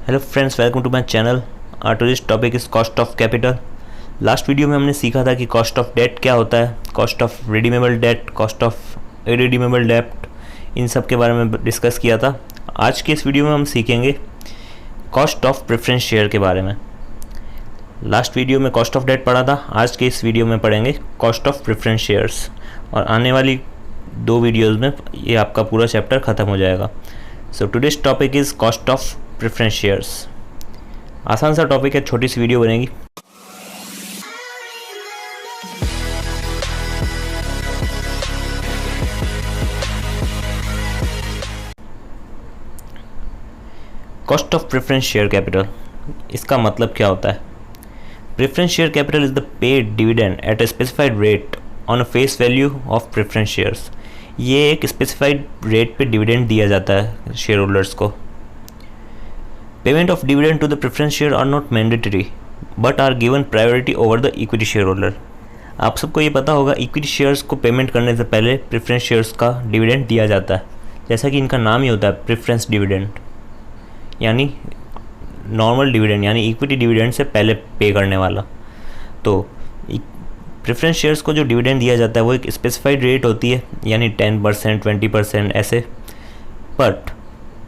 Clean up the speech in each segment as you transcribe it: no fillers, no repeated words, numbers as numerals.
Hello friends, welcome to my channel. Today's topic is cost of capital. Last video में हमने सीखा था कि कॉस्ट ऑफ डेट क्या होता है, cost of redeemable debt, cost of irredeemable debt, इन सब के बारे में डिस्कस किया था। आज के इस वीडियो में हम सीखेंगे कॉस्ट ऑफ प्रेफरेंस शेयर के बारे में। लास्ट वीडियो में कॉस्ट ऑफ डेट पढ़ा था, आज के इस वीडियो में पढ़ेंगे कॉस्ट ऑफ प्रेफरेंस शेयर्स, और आने वाली 2 वीडियोज़ में ये आपका पूरा चैप्टर ख़त्म हो जाएगा। So today's topic is cost of preference shares. आसान सा टॉपिक है, छोटी सी वीडियो बनेगी। Cost of preference share capital, इसका मतलब क्या होता है? Preference share capital is the paid dividend at a specified rate on a face value of preference shares. ये एक स्पेसिफाइड रेट पे डिविडेंड दिया जाता है शेयर होल्डर्स को। Payment of dividend to the preference share are not mandatory but are given priority over the equity share holder. आप सबको ये पता होगा, इक्विटी शेयर्स को पेमेंट करने से पहले प्रेफरेंस शेयर्स का डिविडेंड दिया जाता है, जैसा कि इनका नाम ही होता है प्रेफरेंस डिविडेंड, यानी नॉर्मल डिविडेंड, यानी इक्विटी डिविडेंड से पहले पे करने वाला। तो प्रेफरेंस शेयर्स को जो डिविडेंड दिया जाता है वो एक स्पेसिफाइड रेट होती है, यानी 10%, 20% ऐसे। बट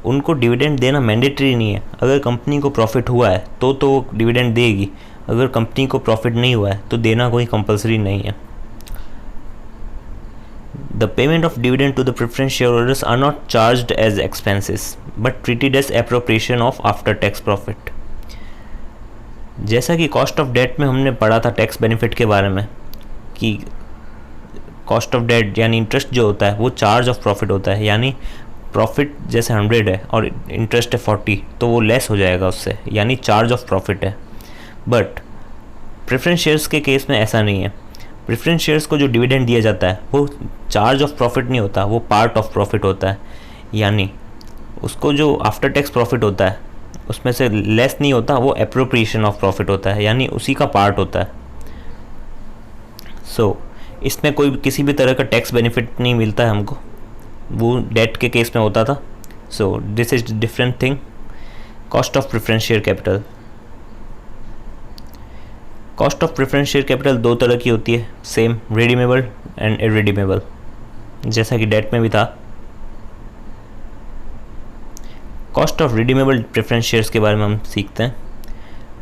उनको डिविडेंड देना मैंडेटरी नहीं है। अगर कंपनी को प्रॉफिट हुआ है तो वो डिविडेंड देगी, अगर कंपनी को प्रॉफिट नहीं हुआ है तो देना कोई कंपलसरी नहीं है। The payment of dividend to the preference share holders are not charged as expenses but treated as appropriation of after tax profit. जैसा कि कॉस्ट ऑफ डेट में हमने पढ़ा था टैक्स बेनिफिट के बारे में, कि कॉस्ट ऑफ डेट यानी इंटरेस्ट जो होता है वो चार्ज ऑफ प्रॉफिट होता है, यानी प्रॉफिट जैसे 100 है और इंटरेस्ट है 40, तो वो लेस हो जाएगा उससे, यानी चार्ज ऑफ प्रॉफिट है। बट प्रेफरेंस शेयर्स के केस में ऐसा नहीं है। प्रेफरेंस शेयर्स को जो डिविडेंड दिया जाता है वो चार्ज ऑफ प्रॉफिट नहीं होता, वो पार्ट ऑफ प्रॉफिट होता है, यानी उसको जो आफ्टर टैक्स प्रॉफिट होता है उसमें से लेस नहीं होता, वो एप्रोप्रिएशन ऑफ प्रॉफिट होता है, यानी उसी का पार्ट होता है। सो इसमें कोई किसी भी तरह का टैक्स बेनिफिट नहीं मिलता है हमको, वो डेट के केस में होता था। So this is different thing. Cost of preference share capital, cost of preference share capital 2 तरह की होती है, सेम, रिडीमेबल एंड इरिडीमेबल, जैसा कि डेट में भी था। Cost of redeemable preference shares के बारे में हम सीखते हैं।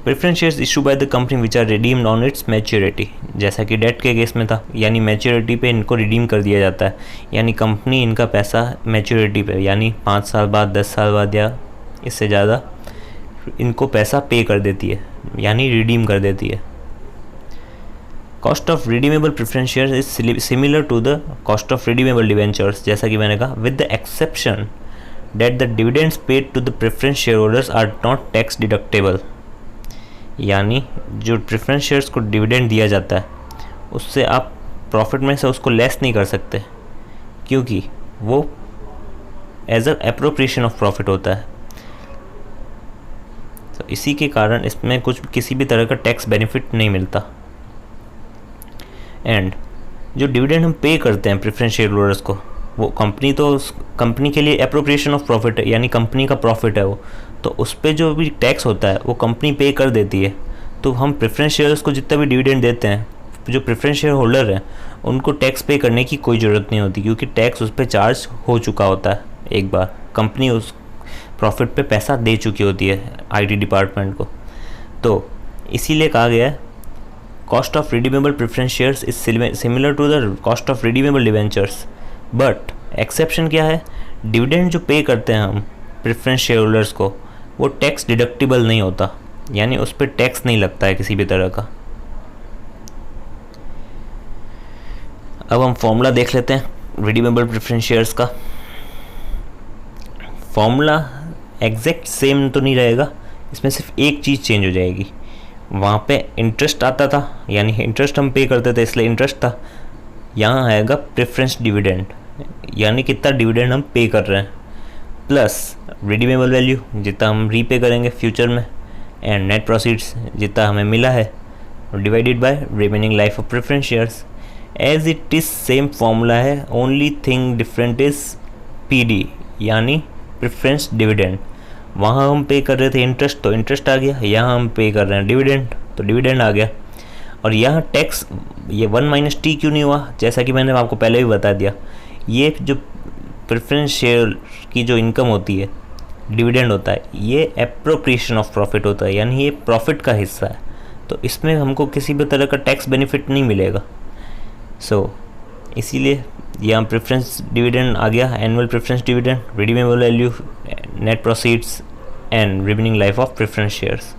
Preference shares issue by the company which are redeemed on its maturity, जैसा कि डेट के केस में था, यानी मैच्योरिटी पे इनको रिडीम कर दिया जाता है, यानी कंपनी इनका पैसा मैच्योरिटी पे, यानी 5 साल बाद, 10 साल बाद या इससे ज़्यादा इनको पैसा पे कर देती है, यानी रिडीम कर देती है। Cost of redeemable preference shares is similar to the cost of redeemable debentures, जैसा कि मैंने कहा, with the exception that the dividends paid to the preference share holders are not tax deductible. यानी जो प्रेफरेंस शेयर्स को dividend दिया जाता है उससे आप प्रॉफिट में से उसको लेस नहीं कर सकते, क्योंकि वो as a appropriation of profit होता है। तो इसी के कारण इसमें किसी भी तरह का टैक्स बेनिफिट नहीं मिलता। एंड जो डिविडेंड हम पे करते हैं प्रेफरेंस शेयर होल्डर्स को, वो कंपनी के लिए एप्रोप्रिएशन ऑफ प्रॉफिट है, यानी कंपनी का प्रॉफिट है वो, तो उस पर जो भी टैक्स होता है वो कंपनी पे कर देती है। तो हम प्रेफरेंस शेयर्स को जितना भी डिविडेंड देते हैं, जो प्रेफरेंस शेयर होल्डर हैं उनको टैक्स पे करने की कोई ज़रूरत नहीं होती, क्योंकि टैक्स उस पर चार्ज हो चुका होता है एक बार, कंपनी उस प्रॉफिट पे पैसा दे चुकी होती है आईटी डिपार्टमेंट को। तो इसीलिए कहा गया है cost of redeemable preference shares is similar to the cost of redeemable debentures. But exception क्या है? डिविडेंड जो पे करते हैं हम प्रेफरेंस शेयर होल्डर्स को, वो टैक्स डिडक्टिबल नहीं होता, यानी उस पर टैक्स नहीं लगता है किसी भी तरह का। अब हम फॉर्मूला देख लेते हैं रिडीमेबल प्रेफरेंस शेयर्स का। फॉर्मूला एग्जैक्ट सेम तो नहीं रहेगा, इसमें सिर्फ एक चीज़ चेंज हो जाएगी। वहाँ पे इंटरेस्ट आता था, यानी इंटरेस्ट हम पे करते थे इसलिए इंटरेस्ट था, यहाँ आएगा प्रेफरेंस डिविडेंड, यानी कितना डिविडेंड हम पे कर रहे हैं, प्लस रिडीमेबल वैल्यू जितना हम रीपे करेंगे फ्यूचर में, एंड नेट प्रोसीड्स जितना हमें मिला है, divided by remaining life of preference shares. As it is same formula है, only thing different is PD, यानी प्रेफरेंस डिविडेंड। वहाँ हम पे कर रहे थे इंटरेस्ट, तो इंटरेस्ट आ गया। यहाँ हम पे कर रहे हैं डिविडेंड, तो डिविडेंड आ गया। और यहाँ टैक्स ये 1 - T क्यों नहीं हुआ, जैसा कि मैंने आपको पहले भी बता दिया, ये जो प्रेफरेंस शेयर की जो इनकम होती है, डिविडेंड होता है, ये एप्रोप्रिएशन ऑफ प्रॉफिट होता है, यानी ये प्रॉफिट का हिस्सा है, तो इसमें हमको किसी भी तरह का टैक्स बेनिफिट नहीं मिलेगा। इसीलिए यहाँ प्रेफरेंस डिविडेंड आ गया, annual preference dividend, redeemable value, net proceeds and remaining life of preference shares.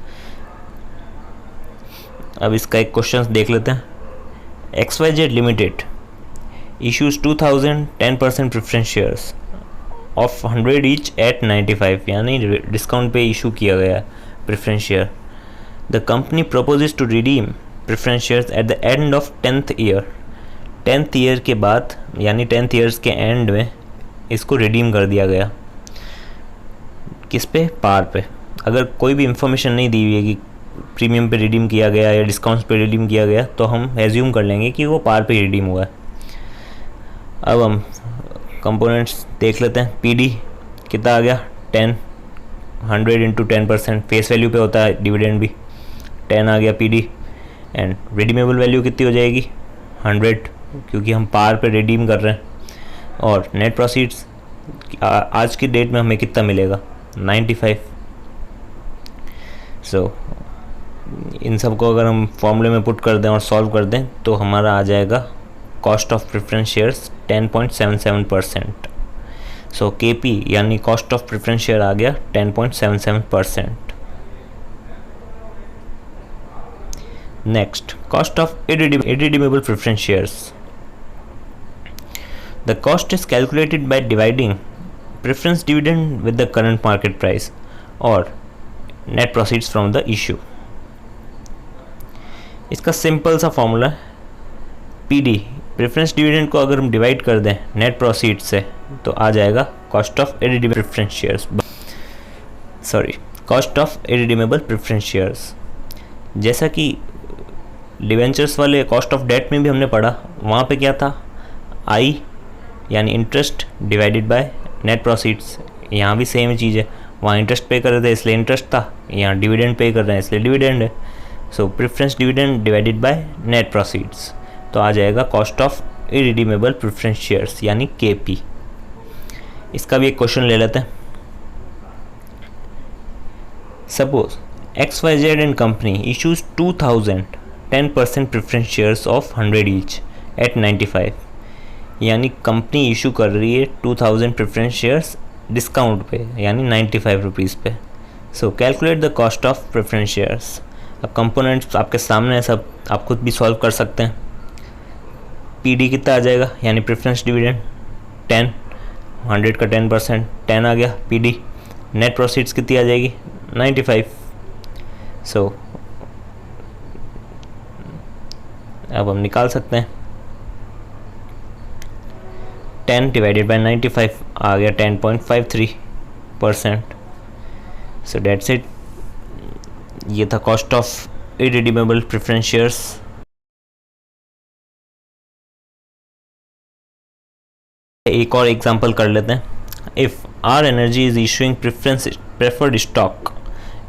अब इसका एक क्वेश्चन देख लेते हैं। XYZ limited issues 2000 10% preference shares of 100 each at 95, यानी डिस्काउंट पे इशू किया गया preference share. The company proposes to redeem preference shares at the end of 10th year. 10th year के बाद, यानी 10th ईयर्स के एंड में इसको रिडीम कर दिया गया। किस पे? पार पे। अगर कोई भी इंफॉर्मेशन नहीं दी हुई है कि प्रीमियम पे रिडीम किया गया या डिस्काउंट्स पे रिडीम किया गया, तो हम एज्यूम कर लेंगे कि वो पार पे रिडीम हुआ है। अब हम कंपोनेंट्स देख लेते हैं। PD कितना आ गया? 10, 100 इंटू 10%, फेस वैल्यू पे होता है डिविडेंड भी, 10 आ गया PD। एंड रिडीमेबल वैल्यू कितनी हो जाएगी? 100, क्योंकि हम पार पे रिडीम कर रहे हैं। और नेट प्रोसीड्स आज की डेट में हमें कितना मिलेगा? 95। इन सब को अगर हम फॉर्मूले में पुट कर दें और सॉल्व कर दें तो हमारा आ जाएगा cost of preference shares 10.77%। KP यानी कॉस्ट ऑफ प्रेफरेंस शेयर आ गया 10.77%। Next, cost of irredeemable preference shares. The cost is calculated by dividing preference dividend with the current market price और net proceeds from the issue. इसका simple सा formula है, PD preference dividend को अगर हम divide कर दें नेट प्रोसीड से तो आ जाएगा cost of irredeemable preference shares, cost of irredeemable preference shares. जैसा कि डिवेंचर्स वाले कॉस्ट ऑफ डेट में भी हमने पढ़ा, वहाँ पे क्या था? I यानी interest divided by net proceeds. यहाँ भी सेम चीज़ है, वहाँ इंटरेस्ट पे कर रहे थे इसलिए इंटरेस्ट था, यहाँ डिविडेंड पे कर रहे हैं इसलिए डिविडेंड है। Preference dividend divided by net proceeds, तो आ जाएगा cost of irredeemable preference shares यानी KP। इसका भी एक क्वेश्चन ले लेते हैं। Suppose XYZ and company issues 2000 10% preference shares of 100 each at 95, यानी कंपनी इशू कर रही है 2000 प्रेफरेंस शेयर्स डिस्काउंट पे, यानी 95 रुपीज़ पे। Calculate the cost of preference shares. अब कंपोनेंट्स आपके सामने है, सब आप खुद भी सॉल्व कर सकते हैं। PD कितना आ जाएगा, यानी प्रेफरेंस डिविडेंड 10, 100 का 10%, 10 आ गया PD। नेट प्रोसीड्स कितनी आ जाएगी? 95। अब हम निकाल सकते हैं, 10 डिवाइडेड बाय 95 आ गया 10.53%। That's it. ये था cost of irredeemable preference shares. एक और एग्जांपल कर लेते हैं। If R energy is issuing preferred stock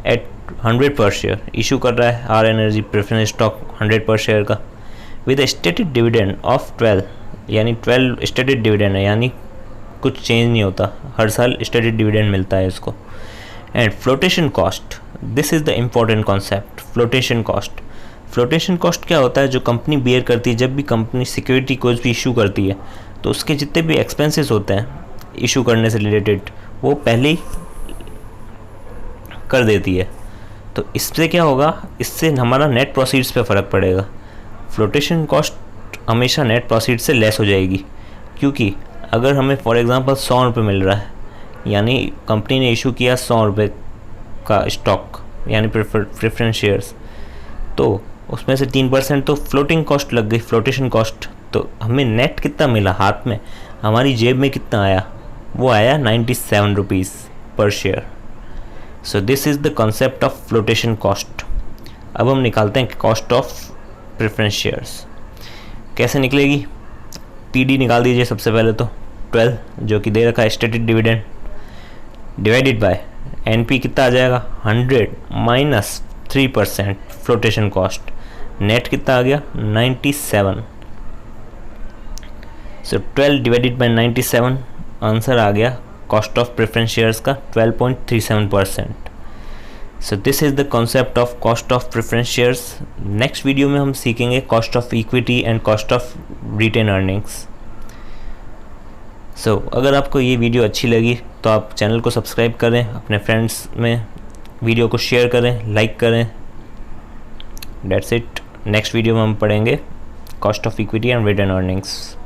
at 100 per share, issue कर रहा है are energy preference stock 100 per share का, विद स्टेटेड डिविडेंड ऑफ 12, यानी 12 स्टेटेड डिविडेंड है, यानी कुछ चेंज नहीं होता, हर साल स्टेटेड डिविडेंड मिलता है इसको। And flotation cost, this is the important concept, flotation cost. Flotation cost क्या होता है? जो कंपनी बियर करती है, जब भी कंपनी सिक्योरिटी कोई भी इशू करती है तो उसके जितने भी एक्सपेंसेस होते हैं इशू करने से रिलेटेड, वो पहले ही कर देती है। तो इससे क्या होगा? इससे हमारा नेट प्रोसीड्स पे फ़र्क पड़ेगा। फ्लोटेशन कॉस्ट हमेशा नेट प्रोसीड से लेस हो जाएगी, क्योंकि अगर हमें फॉर एग्जांपल 100 रुपये मिल रहा है, यानी कंपनी ने इशू किया 100 रुपये का स्टॉक यानी प्रेफरेंस शेयर्स, तो उसमें से 3% तो फ्लोटिंग कॉस्ट लग गई, फ्लोटेशन कॉस्ट। तो हमें नेट कितना मिला हाथ में, हमारी जेब में कितना आया? वो आया 97 रुपीज़ पर share. This is the concept of flotation cost. अब हम निकालते हैं कॉस्ट ऑफ प्रेफरेंस शेयर्स। कैसे निकलेगी? PD निकाल दीजिए सबसे पहले तो 12, जो कि दे रखा है stated dividend, divided by NP कितना आ जाएगा 100 माइनस 3% फ्लोटेशन कॉस्ट, नेट कितना आ गया 97। सो 12 डिवाइडेड बाय 97, आंसर आ गया कॉस्ट ऑफ प्रेफरेंस शेयर्स का 12.37%। So this is the concept of cost of preference shares. Next video में हम सीखेंगे cost of equity and cost of retained earnings. So अगर आपको ये वीडियो अच्छी लगी तो आप चैनल को सब्सक्राइब करें, अपने फ्रेंड्स में वीडियो को शेयर करें, लाइक करें। That's it. नेक्स्ट वीडियो में हम पढ़ेंगे cost of equity and retained earnings.